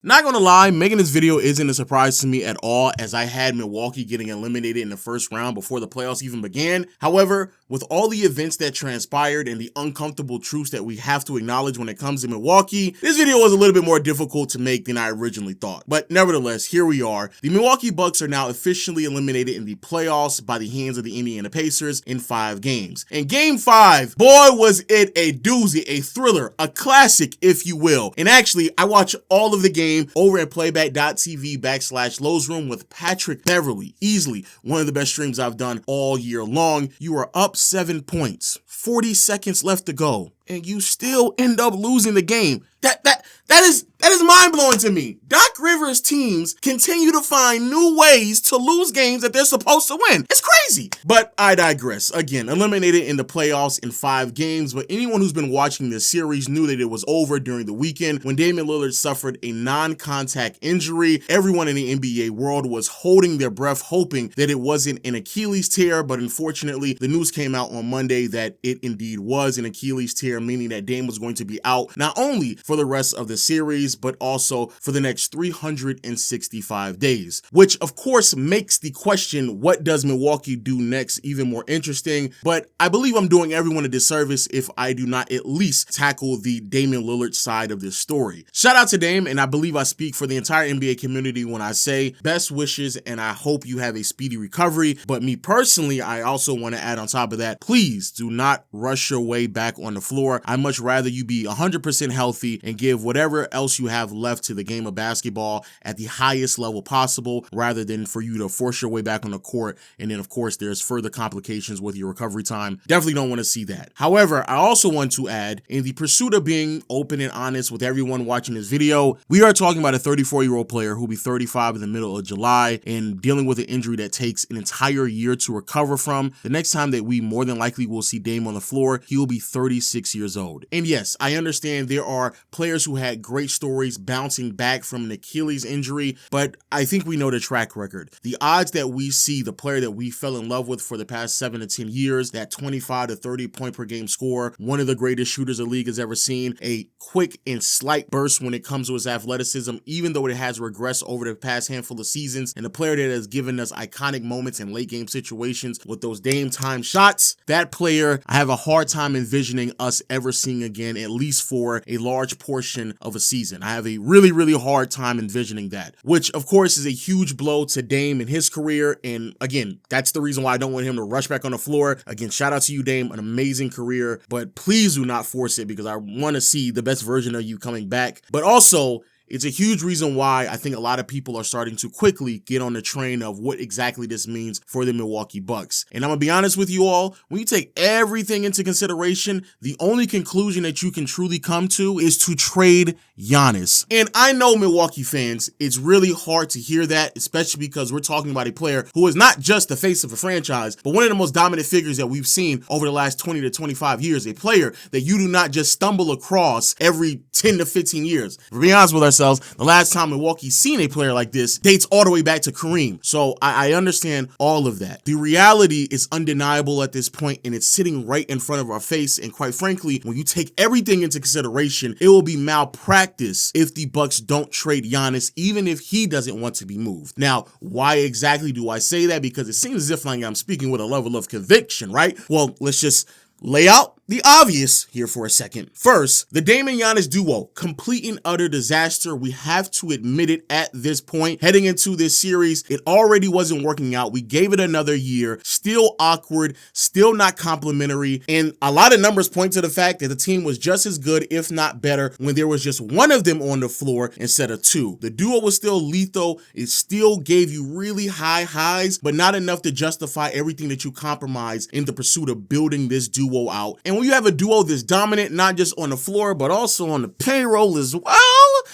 Not gonna lie, making this video isn't a surprise to me at all, as I had Milwaukee getting eliminated in the first round before the playoffs even began. However, with all the events that transpired and the uncomfortable truths that we have to acknowledge when it comes to Milwaukee, this video was a little bit more difficult to make than I originally thought. But nevertheless, here we are. The Milwaukee Bucks are now officially eliminated in the playoffs by the hands of the Indiana Pacers in 5 games. In Game 5, boy was it a doozy, a thriller, a classic if you will. And actually, I watched all of the game over at playback.tv/Lowe's Room with Patrick Beverly. Easily one of the best streams I've done all year long. You are up 7 points, 40 seconds left to go, and you still end up losing the game. That is mind-blowing to me. Doc Rivers' teams continue to find new ways to lose games that they're supposed to win. It's crazy. But I digress. Again, eliminated in the playoffs in 5 games, but anyone who's been watching this series knew that it was over during the weekend when Damian Lillard suffered a non-contact injury. Everyone in the NBA world was holding their breath, hoping that it wasn't an Achilles tear, but unfortunately, the news came out on Monday that it indeed was an Achilles tear, meaning that Dame was going to be out not only for the rest of the series, but also for the next 365 days, which of course makes the question, what does Milwaukee do next, even more interesting. But I believe I'm doing everyone a disservice if I do not at least tackle the Damian Lillard side of this story. Shout out to Dame, and I believe I speak for the entire NBA community when I say best wishes, and I hope you have a speedy recovery. But me personally, I also want to add on top of that, please do not rush your way back on the floor. I'd much rather you be 100% healthy and give whatever else you have left to the game of basketball at the highest level possible, rather than for you to force your way back on the court. And then of course there's further complications with your recovery time. Definitely don't want to see that. However, I also want to add, in the pursuit of being open and honest with everyone watching this video, we are talking about a 34-year-old player who will be 35 in the middle of July and dealing with an injury that takes an entire year to recover from. The next time that we more than likely will see Dame on the floor, he will be 36 years old. And yes, I understand there are players who had great stories bouncing back from an Achilles injury, but I think we know the track record. The odds that we see the player that we fell in love with for the past 7 to 10 years, that 25 to 30 point per game scorer, one of the greatest shooters the league has ever seen, a quick and slight burst when it comes to his athleticism, even though it has regressed over the past handful of seasons, and a player that has given us iconic moments in late game situations with those Dame time shots, that player I have a hard time envisioning us ever seeing again, at least for a large portion of a season. I have a really hard time envisioning that, which of course is a huge blow to Dame in his career. And again, that's the reason why I don't want him to rush back on the floor. Again, shout out to you, Dame, an amazing career, but please do not force it, because I want to see the best version of you coming back. But also, it's a huge reason why I think a lot of people are starting to quickly get on the train of what exactly this means for the Milwaukee Bucks. And I'm gonna be honest with you all, when you take everything into consideration, the only conclusion that you can truly come to is to trade Giannis. And I know, Milwaukee fans, it's really hard to hear that, especially because we're talking about a player who is not just the face of a franchise, but one of the most dominant figures that we've seen over the last 20 to 25 years, a player that you do not just stumble across every 10 to 15 years. To be honest with ourselves, the last time Milwaukee's seen a player like this dates all the way back to Kareem. So I understand all of that. The reality is undeniable at this point, and it's sitting right in front of our face. And quite frankly, when you take everything into consideration, it will be malpractice if the Bucks don't trade Giannis, even if he doesn't want to be moved. Now, why exactly do I say that? Because it seems as if like I'm speaking with a level of conviction, right? Well, let's just lay out the obvious here for a second. First, the Dame and Giannis duo, complete and utter disaster. We have to admit it at this point. Heading into this series, it already wasn't working out. We gave it another year, still awkward, still not complimentary, and a lot of numbers point to the fact that the team was just as good, if not better, when there was just one of them on the floor instead of two. The duo was still lethal. It still gave you really high highs, but not enough to justify everything that you compromised in the pursuit of building this duo out. And when you have a duo this dominant, not just on the floor, but also on the payroll as well,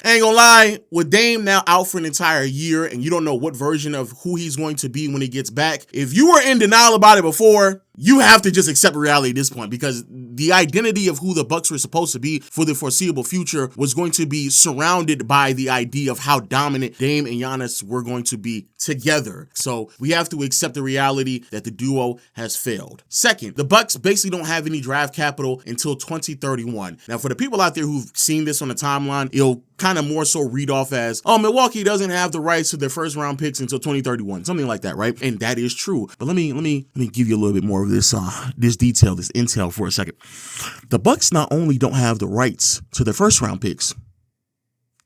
I ain't gonna lie, with Dame now out for an entire year and you don't know what version of who he's going to be when he gets back, if you were in denial about it before, you have to just accept reality at this point, because the identity of who the Bucks were supposed to be for the foreseeable future was going to be surrounded by the idea of how dominant Dame and Giannis were going to be together. So we have to accept the reality that the duo has failed. Second, the Bucks basically don't have any draft capital until 2031. Now, for the people out there who've seen this on the timeline, it'll kind of more so read off as, oh, Milwaukee doesn't have the rights to their first round picks until 2031, something like that, right? And that is true. But let me give you a little bit more of this detail, this intel for a second. The Bucks not only don't have the rights to their first round picks,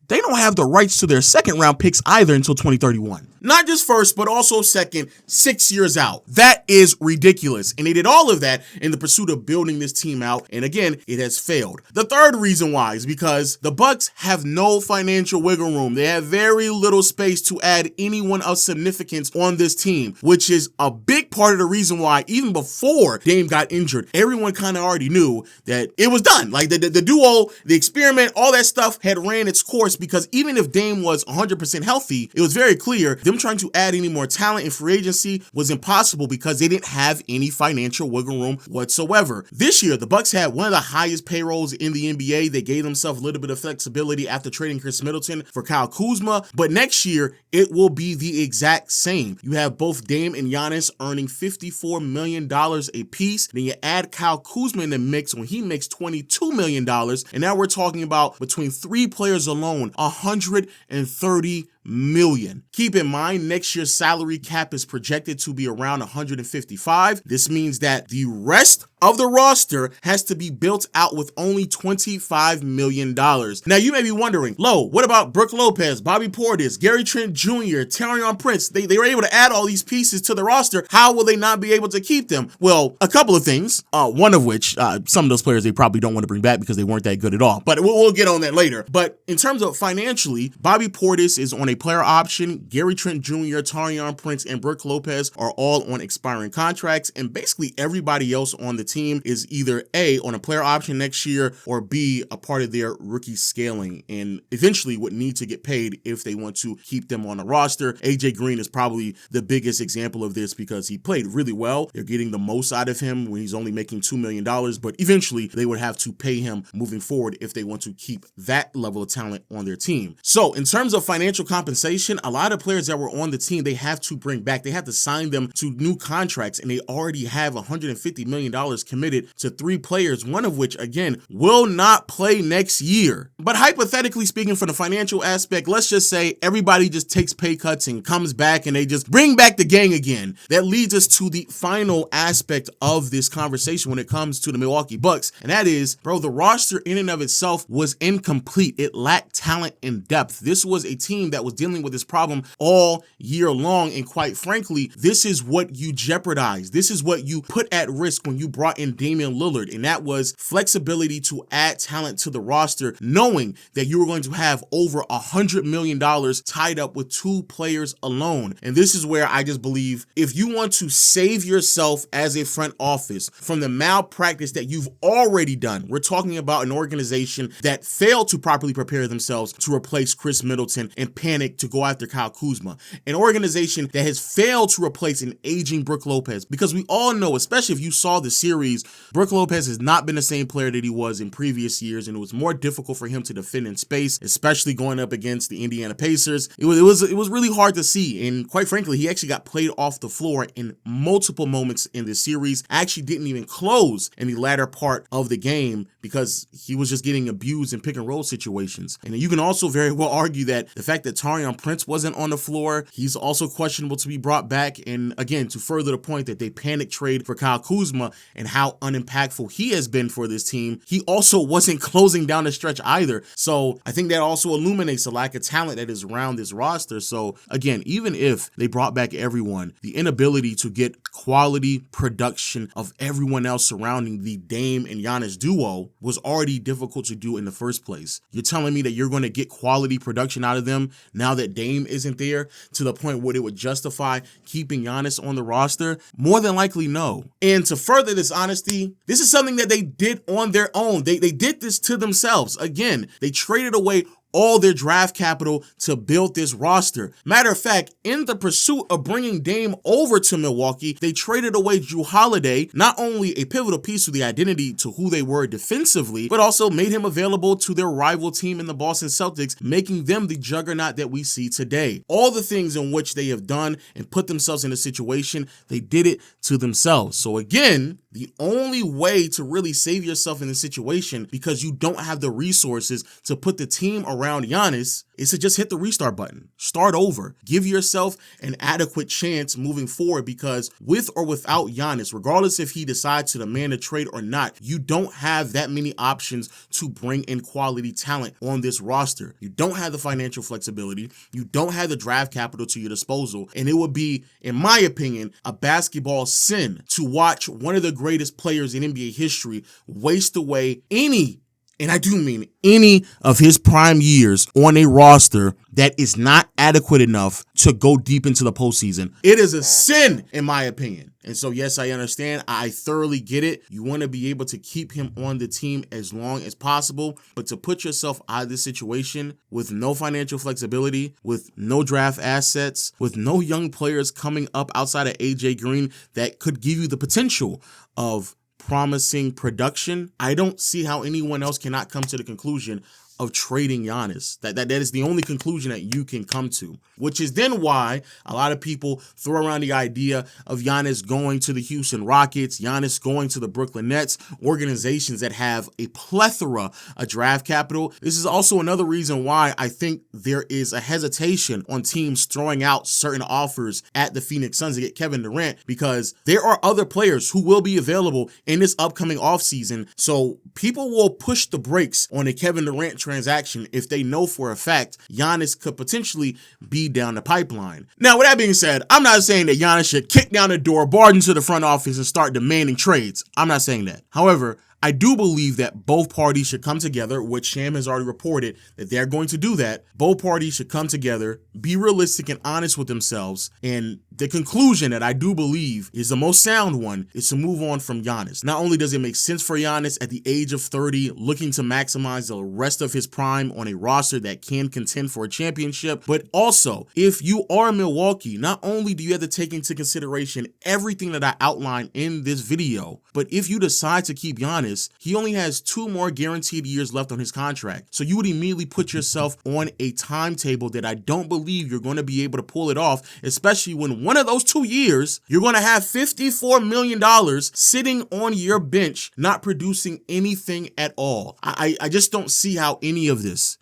they don't have the rights to their second round picks either until 2031. Not just first, but also second, 6 years out. That is ridiculous. And they did all of that in the pursuit of building this team out. And again, it has failed. The third reason why is because the Bucks have no financial wiggle room. They have very little space to add anyone of significance on this team, which is a big part of the reason why even before Dame got injured, everyone kind of already knew that it was done. Like the duo, the experiment, all that stuff had ran its course, because even if Dame was 100% healthy, it was very clear them trying to add any more talent in free agency was impossible because they didn't have any financial wiggle room whatsoever. This year, the Bucks had one of the highest payrolls in the NBA. They gave themselves a little bit of flexibility after trading Chris Middleton for Kyle Kuzma, but next year, it will be the exact same. You have both Dame and Giannis earning $54 million a piece. Then you add Kyle Kuzma in the mix when he makes $22 million. And now we're talking about between three players alone, $130 million. Keep in mind, next year's salary cap is projected to be around 155. This means that the rest of the roster has to be built out with only $25 million. Now, you may be wondering, Lo, what about Brook Lopez, Bobby Portis, Gary Trent Jr., Taurean Prince? They were able to add all these pieces to the roster. How will they not be able to keep them? Well, a couple of things, one of which, some of those players they probably don't want to bring back because they weren't that good at all. But we'll get on that later. But in terms of financially, Bobby Portis is on a player option. Gary Trent Jr., Taurean Prince, and Brook Lopez are all on expiring contracts. And basically everybody else on the team is either A, on a player option next year, or B, a part of their rookie scaling and eventually would need to get paid if they want to keep them on the roster. AJ Green is probably the biggest example of this because he played really well. They're getting the most out of him when he's only making $2 million, but eventually they would have to pay him moving forward if they want to keep that level of talent on their team. So in terms of financial compensation, a lot of players that were on the team, they have to bring back. They have to sign them to new contracts, and they already have $150 million committed to three players, one of which, again, will not play next year. But hypothetically speaking, from the financial aspect, let's just say everybody just takes pay cuts and comes back and they just bring back the gang again. That leads us to the final aspect of this conversation when it comes to the Milwaukee Bucks, and that is, bro, the roster in and of itself was incomplete. It lacked talent and depth. This was a team that was dealing with this problem all year long, and quite frankly, this is what you jeopardized. This is what you put at risk when you brought in Damian Lillard, and that was flexibility to add talent to the roster, knowing that you were going to have over $100 million tied up with two players alone. And this is where I just believe if you want to save yourself as a front office from the malpractice that you've already done, we're talking about an organization that failed to properly prepare themselves to replace Chris Middleton and panic to go after Kyle Kuzma, an organization that has failed to replace an aging Brook Lopez, because we all know, especially if you saw the series, Brook Lopez has not been the same player that he was in previous years, and it was more difficult for him to defend in space, especially going up against the Indiana Pacers. It was really hard to see, and quite frankly, he actually got played off the floor in multiple moments in this series. Actually didn't even close in the latter part of the game because he was just getting abused in pick and roll situations. And you can also very well argue that the fact that Taurean Prince wasn't on the floor, he's also questionable to be brought back. And again, to further the point that they panic trade for Kyle Kuzma and how unimpactful he has been for this team, he also wasn't closing down the stretch either. So I think that also illuminates the lack of talent that is around this roster. So again, even if they brought back everyone, the inability to get quality production of everyone else surrounding the Dame and Giannis duo was already difficult to do in the first place. You're telling me that you're going to get quality production out of them now that Dame isn't there, to the point where it would justify keeping Giannis on the roster? More than likely, no. And to further this honesty, this is something that they did on their own. They did this to themselves. Again, they traded away all their draft capital to build this roster. Matter of fact, in the pursuit of bringing Dame over to Milwaukee, they traded away Jrue Holiday, not only a pivotal piece to the identity to who they were defensively, but also made him available to their rival team in the Boston Celtics, making them the juggernaut that we see today. All the things in which they have done and put themselves in a situation, they did it to themselves. So again, the only way to really save yourself in this situation, because you don't have the resources to put the team around Giannis, is to just hit the restart button. Start over. Give yourself an adequate chance moving forward, because with or without Giannis, regardless if he decides to demand a trade or not, you don't have that many options to bring in quality talent on this roster. You don't have the financial flexibility. You don't have the draft capital to your disposal. And it would be, in my opinion, a basketball sin to watch one of the greatest players in NBA history waste away any, and I do mean any, of his prime years on a roster that is not adequate enough to go deep into the postseason. It is a sin, in my opinion. And so, yes, I understand. I thoroughly get it. You want to be able to keep him on the team as long as possible, but to put yourself out of this situation with no financial flexibility, with no draft assets, with no young players coming up outside of AJ Green that could give you the potential of promising production, I don't see how anyone else cannot come to the conclusion of trading Giannis. That is the only conclusion that you can come to, which is then why a lot of people throw around the idea of Giannis going to the Houston Rockets, Giannis going to the Brooklyn Nets, organizations that have a plethora of draft capital. This is also another reason why I think there is a hesitation on teams throwing out certain offers at the Phoenix Suns to get Kevin Durant, because there are other players who will be available in this upcoming offseason. So people will push the brakes on a Kevin Durant transaction if they know for a fact Giannis could potentially be down the pipeline. Now, with that being said, I'm not saying that Giannis should kick down the door, barge into the front office, and start demanding trades. I'm not saying that. However, I do believe that both parties should come together, which Sham has already reported that they're going to do that. Both parties should come together, be realistic and honest with themselves, and the conclusion that I do believe is the most sound one is to move on from Giannis. Not only does it make sense for Giannis at the age of 30, looking to maximize the rest of his prime on a roster that can contend for a championship, but also, if you are Milwaukee, not only do you have to take into consideration everything that I outlined in this video, but if you decide to keep Giannis, he only has 2 more guaranteed years left on his contract. So you would immediately put yourself on a timetable that I don't believe you're going to be able to pull it off, especially when one of those 2 years, you're going to have $54 million sitting on your bench, not producing anything at all. I just don't see how any of this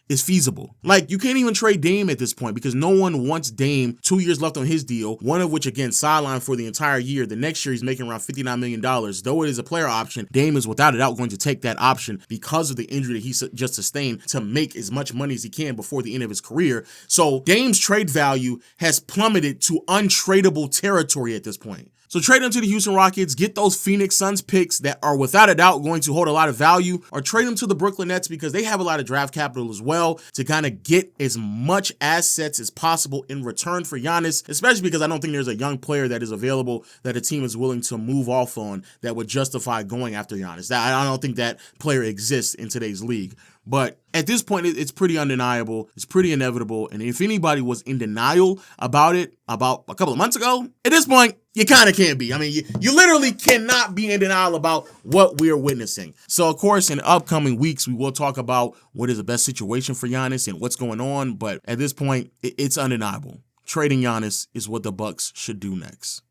is feasible. Like, you can't even trade Dame at this point because no one wants Dame. 2 years left on his deal, one of which, again, sidelined for the entire year. The next year, he's making around $59 million. Though it is a player option, Dame is without a doubt going to take that option because of the injury that he just sustained to make as much money as he can before the end of his career. So Dame's trade value has plummeted to untradeable territory at this point. So trade him to the Houston Rockets, get those Phoenix Suns picks that are without a doubt going to hold a lot of value, or trade them to the Brooklyn Nets because they have a lot of draft capital as well to kind of get as much assets as possible in return for Giannis, especially because I don't think there's a young player that is available that a team is willing to move off on that would justify going after Giannis. I don't think that player exists in today's league. But at this point, it's pretty undeniable. It's pretty inevitable. And if anybody was in denial about it about a couple of months ago, at this point, you kind of can't be. I mean, you literally cannot be in denial about what we are witnessing. So, of course, in upcoming weeks, we will talk about what is the best situation for Giannis and what's going on. But at this point, it's undeniable. Trading Giannis is what the Bucks should do next.